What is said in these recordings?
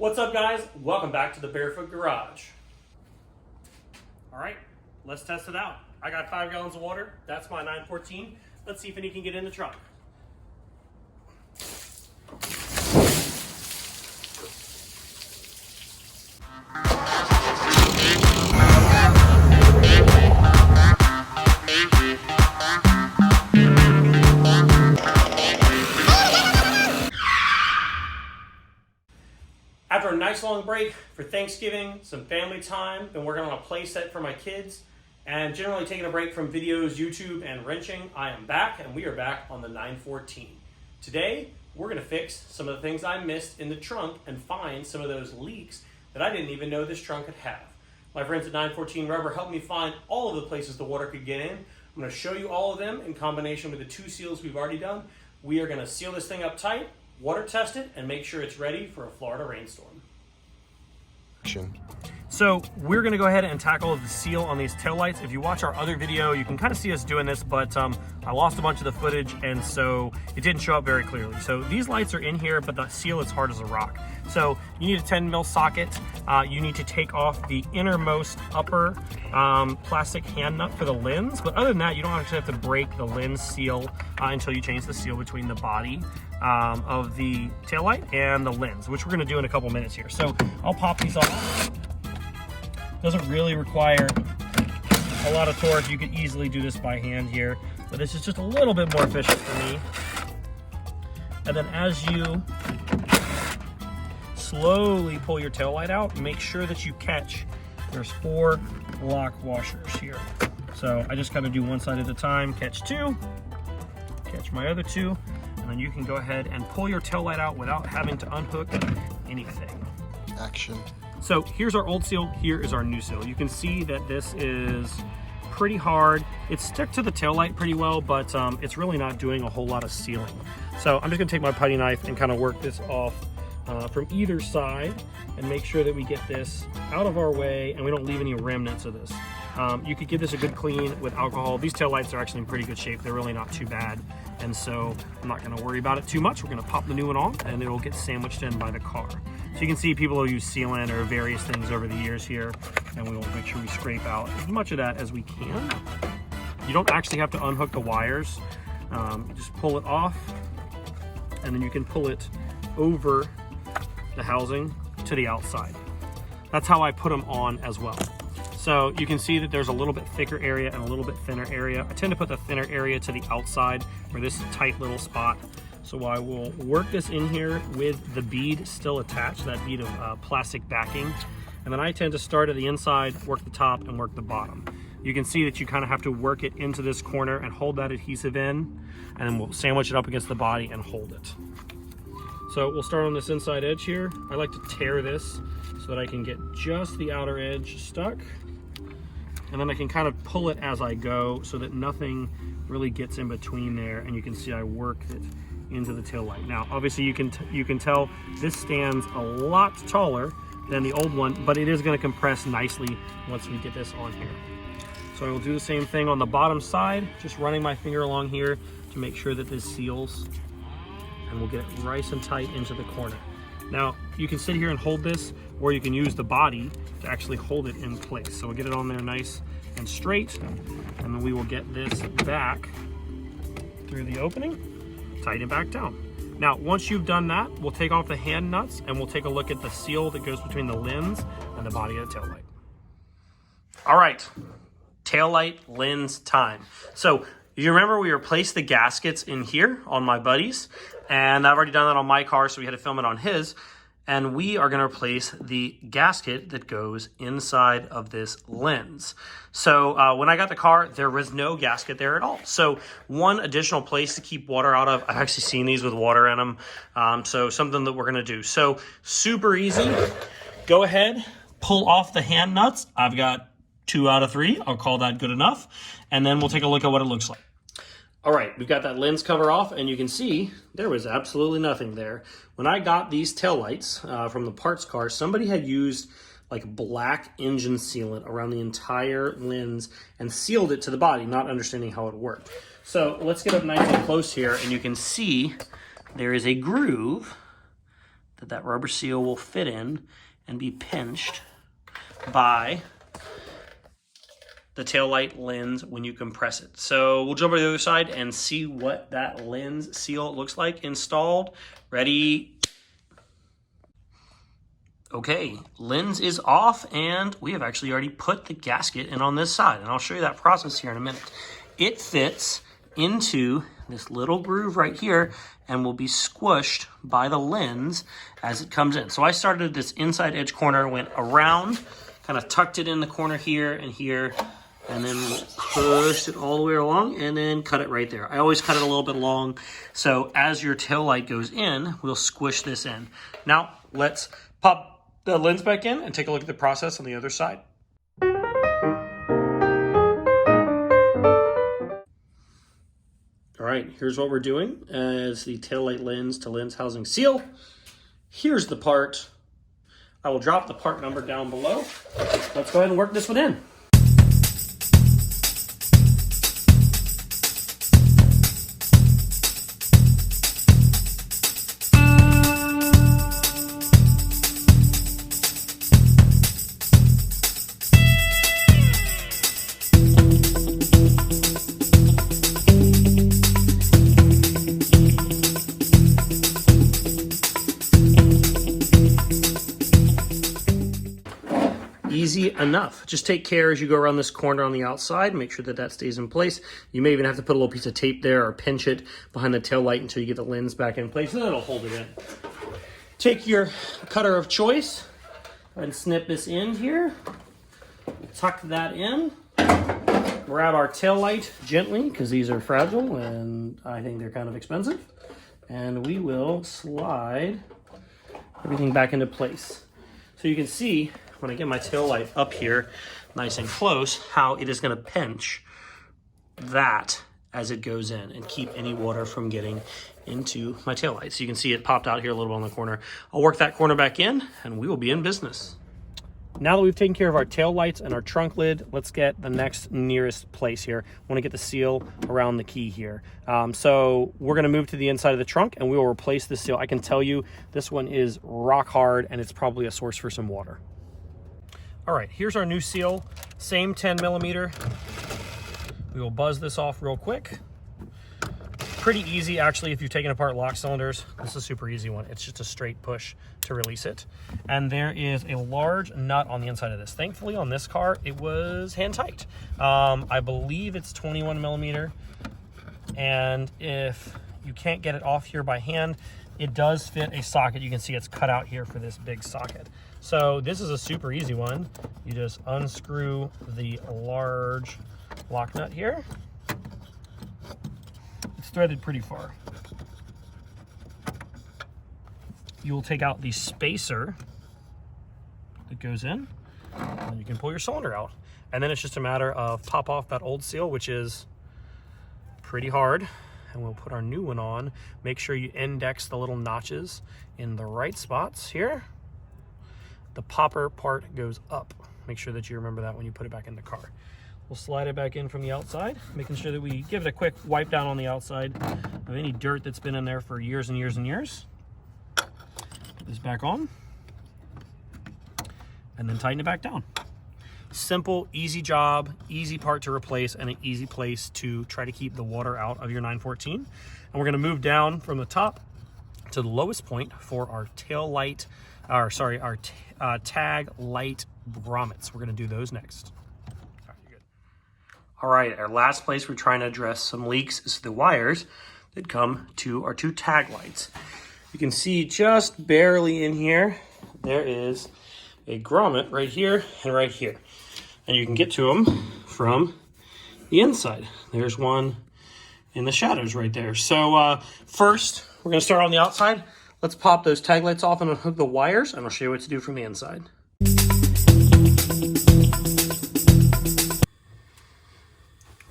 What's up, guys? Welcome back to the Barefoot Garage. All right, let's test it out. I got 5 gallons of water. That's my 914. Let's see if any can get in the trunk. After a nice long break for Thanksgiving, some family time, been working on a play set for my kids, and generally taking a break from videos, YouTube, and wrenching, I am back, and we are back on the 914. Today, we're going to fix some of the things I missed in the trunk and find some of those leaks that I didn't even know this trunk could have. My friends at 914 Rubber helped me find all of the places the water could get in. I'm going to show you all of them in combination with the 2 seals we've already done. We are going to seal this thing up tight, water test it, and make sure it's ready for a Florida rainstorm. So we're going to go ahead and tackle the seal on these taillights. If you watch our other video, you can kind of see us doing this, but I lost a bunch of the footage, and so it didn't show up very clearly. So these lights are in here, but the seal is hard as a rock. So you need a 10 mil socket. You need to take off the innermost upper plastic hand nut for the lens. But other than that, you don't actually have to break the lens seal until you change the seal between the body of the taillight and the lens, which we're going to do in a couple minutes here. So I'll pop these off. Doesn't really require a lot of torque. You could easily do this by hand here, but this is just a little bit more efficient for me. And then as you slowly pull your tail light out, make sure that you catch, there's 4 lock washers here. So I just kind of do one side at a time, catch 2, catch my other 2, and then you can go ahead and pull your tail light out without having to unhook anything. Action. So here's our old seal, here is our new seal. You can see that this is pretty hard. It's stuck to the taillight pretty well, but it's really not doing a whole lot of sealing. So I'm just gonna take my putty knife and kind of work this off from either side and make sure that we get this out of our way and we don't leave any remnants of this. You could give this a good clean with alcohol. These taillights are actually in pretty good shape. They're really not too bad. And so I'm not gonna worry about it too much. We're gonna pop the new one on and it'll get sandwiched in by the car. So you can see people will use sealant or various things over the years here, and we will make sure we scrape out as much of that as we can. You don't actually have to unhook the wires. You just pull it off, and then you can pull it over the housing to the outside. That's how I put them on as well. So you can see that there's a little bit thicker area and a little bit thinner area. I tend to put the thinner area to the outside where this tight little spot. So I will work this in here with the bead still attached, that bead of plastic backing. And then I tend to start at the inside, work the top, and work the bottom. You can see that you kind of have to work it into this corner and hold that adhesive in, and then we'll sandwich it up against the body and hold it. So we'll start on this inside edge here. I like to tear this so that I can get just the outer edge stuck. And then I can kind of pull it as I go so that nothing really gets in between there, and you can see I work it into the tail light. Now, obviously you can tell this stands a lot taller than the old one, but it is going to compress nicely once we get this on here. So I will do the same thing on the bottom side, just running my finger along here to make sure that this seals, and we'll get it nice and tight into the corner. Now, you can sit here and hold this, or you can use the body to actually hold it in place. So we'll get it on there nice and straight, and then we will get this back through the opening, tighten it back down. Now, once you've done that, we'll take off the hand nuts and we'll take a look at the seal that goes between the lens and the body of the taillight. All right, taillight lens time. So you remember we replaced the gaskets in here on my buddy's, and I've already done that on my car, so we had to film it on his. And we are going to replace the gasket that goes inside of this lens. So when I got the car, there was no gasket there at all. So one additional place to keep water out of, I've actually seen these with water in them. So something that we're going to do. So super easy. Go ahead, pull off the hand nuts. I've got 2 out of 3. I'll call that good enough. And then we'll take a look at what it looks like. All right, we've got that lens cover off, and you can see there was absolutely nothing there. When I got these taillights from the parts car, somebody had used like black engine sealant around the entire lens and sealed it to the body, not understanding how it worked. So let's get up nice and close here, and you can see there is a groove that rubber seal will fit in and be pinched by the taillight lens when you compress it. So we'll jump over to the other side and see what that lens seal looks like installed. Ready? Okay, lens is off, and we have actually already put the gasket in on this side, and I'll show you that process here in a minute. It fits into this little groove right here and will be squished by the lens as it comes in. So I started this inside edge corner, went around, kind of tucked it in the corner here and here, and then pushed it all the way along and then cut it right there. I always cut it a little bit long, so as your tail light goes in, we'll squish this in. Now, let's pop the lens back in and take a look at the process on the other side. All right, here's what we're doing as the taillight lens to lens housing seal. Here's the part. I will drop the part number down below. Let's go ahead and work this one in. Easy enough. Just take care as you go around this corner on the outside. Make sure that that stays in place. You may even have to put a little piece of tape there or pinch it behind the tail light until you get the lens back in place, and then it'll hold it in. Take your cutter of choice and snip this end here. Tuck that in. Grab our tail light gently, because these are fragile and I think they're kind of expensive. And we will slide everything back into place. So you can see when I get my tail light up here nice and close, how it is going to pinch that as it goes in and keep any water from getting into my tail light. So you can see it popped out here a little bit on the corner. I'll work that corner back in and we will be in business. Now that we've taken care of our tail lights and our trunk lid, let's get the next nearest place here. I want to get the seal around the key here. So we're going to move to the inside of the trunk and we will replace this seal. I can tell you this one is rock hard and it's probably a source for some water. All right, here's our new seal, same 10 millimeter. We will buzz this off real quick. Pretty easy, actually, if you've taken apart lock cylinders. This is a super easy one. It's just a straight push to release it. And there is a large nut on the inside of this. Thankfully, on this car, it was hand tight. I believe it's 21 millimeter. And if you can't get it off here by hand, it does fit a socket. You can see it's cut out here for this big socket. So this is a super easy one. You just unscrew the large lock nut here. It's threaded pretty far. You will take out the spacer that goes in, and you can pull your cylinder out. And then it's just a matter of pop off that old seal, which is pretty hard. And we'll put our new one on. Make sure you index the little notches in the right spots here. The popper part goes up. Make sure that you remember that when you put it back in the car. We'll slide it back in from the outside, making sure that we give it a quick wipe down on the outside of any dirt that's been in there for years and years and years. Put this back on, and then tighten it back down. Simple, easy job, easy part to replace, and an easy place to try to keep the water out of your 914. And we're gonna move down from the top to the lowest point for our tail light, our tag light grommets. We're gonna do those next. All right, our last place we're trying to address some leaks is the wires that come to our two tag lights. You can see just barely in here, there is a grommet right here and right here. And you can get to them from the inside. There's one in the shadows right there. So first, we're gonna start on the outside. Let's pop those tag lights off and unhook the wires, and I'll show you what to do from the inside.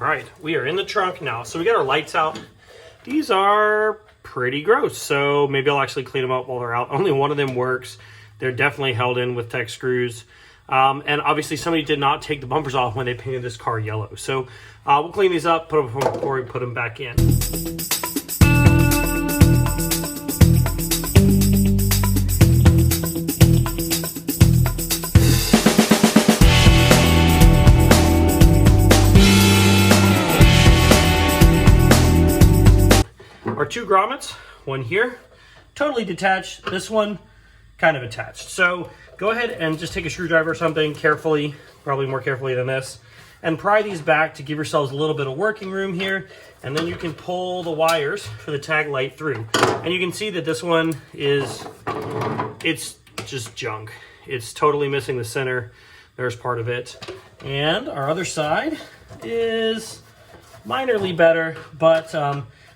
All right, we are in the trunk now. So we got our lights out. These are pretty gross, so maybe I'll actually clean them up while they're out. Only one of them works. They're definitely held in with Tek screws. And obviously somebody did not take the bumpers off when they painted this car yellow. So we'll clean these up, put them before we put them back in. grommets, one here, totally detached. This one, kind of attached. So go ahead and just take a screwdriver or something carefully, probably more carefully than this, and pry these back to give yourselves a little bit of working room here. And then you can pull the wires for the tag light through. And you can see that this one it's just junk. It's totally missing the center. There's part of it. And our other side is minorly better, but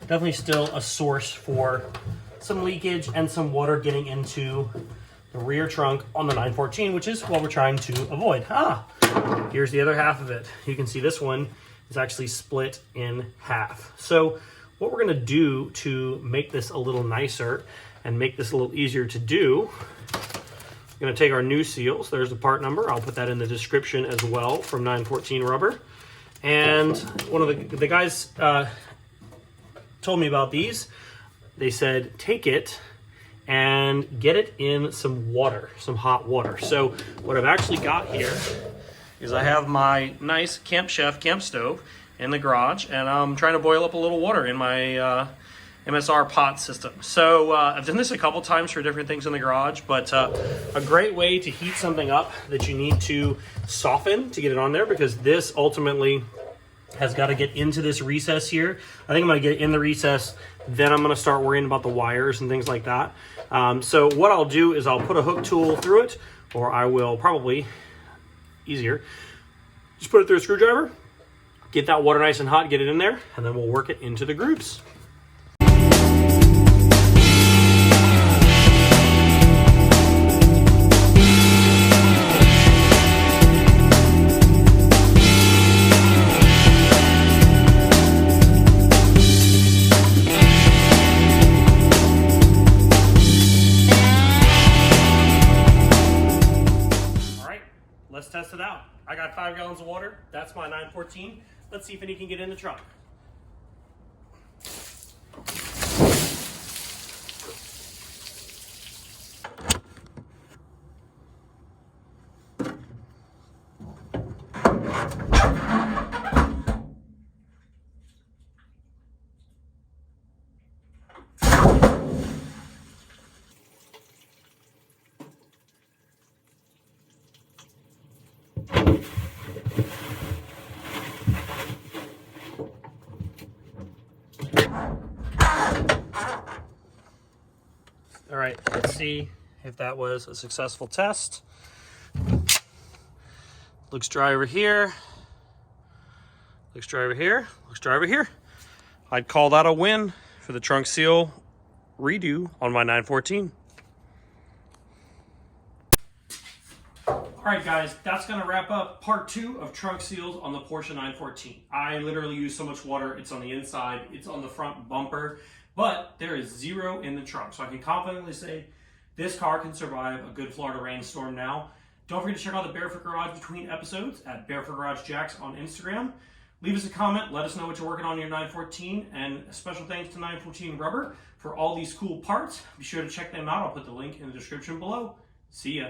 definitely still a source for some leakage and some water getting into the rear trunk on the 914, which is what we're trying to avoid. Here's the other half of it. You can see this one is actually split in half. So what we're gonna do to make this a little nicer and make this a little easier to do, we're gonna take our new seals. There's the part number. I'll put that in the description as well from 914 Rubber. And one of the guys told me about these. They said, take it and get it in some water, some hot water. So what I've actually got here is I have my nice Camp Chef camp stove in the garage, and I'm trying to boil up a little water in my MSR pot system. So I've done this a couple times for different things in the garage, but a great way to heat something up that you need to soften to get it on there, because this ultimately has got to get into this recess here. I think I'm going to get it in the recess, then I'm going to start worrying about the wires and things like that. So what I'll do is I'll put a hook tool through it, or I will probably, easier, just put it through a screwdriver, get that water nice and hot, get it in there, and then we'll work it into the grooves. Let's test it out. I got 5 gallons of water. That's my 914. Let's see if any can get in the trunk. All right, let's see if that was a successful test. Looks dry over here. Looks dry over here. Looks dry over here. I'd call that a win for the trunk seal redo on my 914. All right, guys, that's gonna wrap up part 2 of trunk seals on the Porsche 914. I literally use so much water. It's on the inside, it's on the front bumper, but there is 0 in the trunk. So I can confidently say this car can survive a good Florida rainstorm now. Don't forget to check out the Barefoot Garage between episodes at Barefoot Garage Jacks on Instagram. Leave us a comment, let us know what you're working on in your 914, and a special thanks to 914 Rubber for all these cool parts. Be sure to check them out. I'll put the link in the description below. See ya.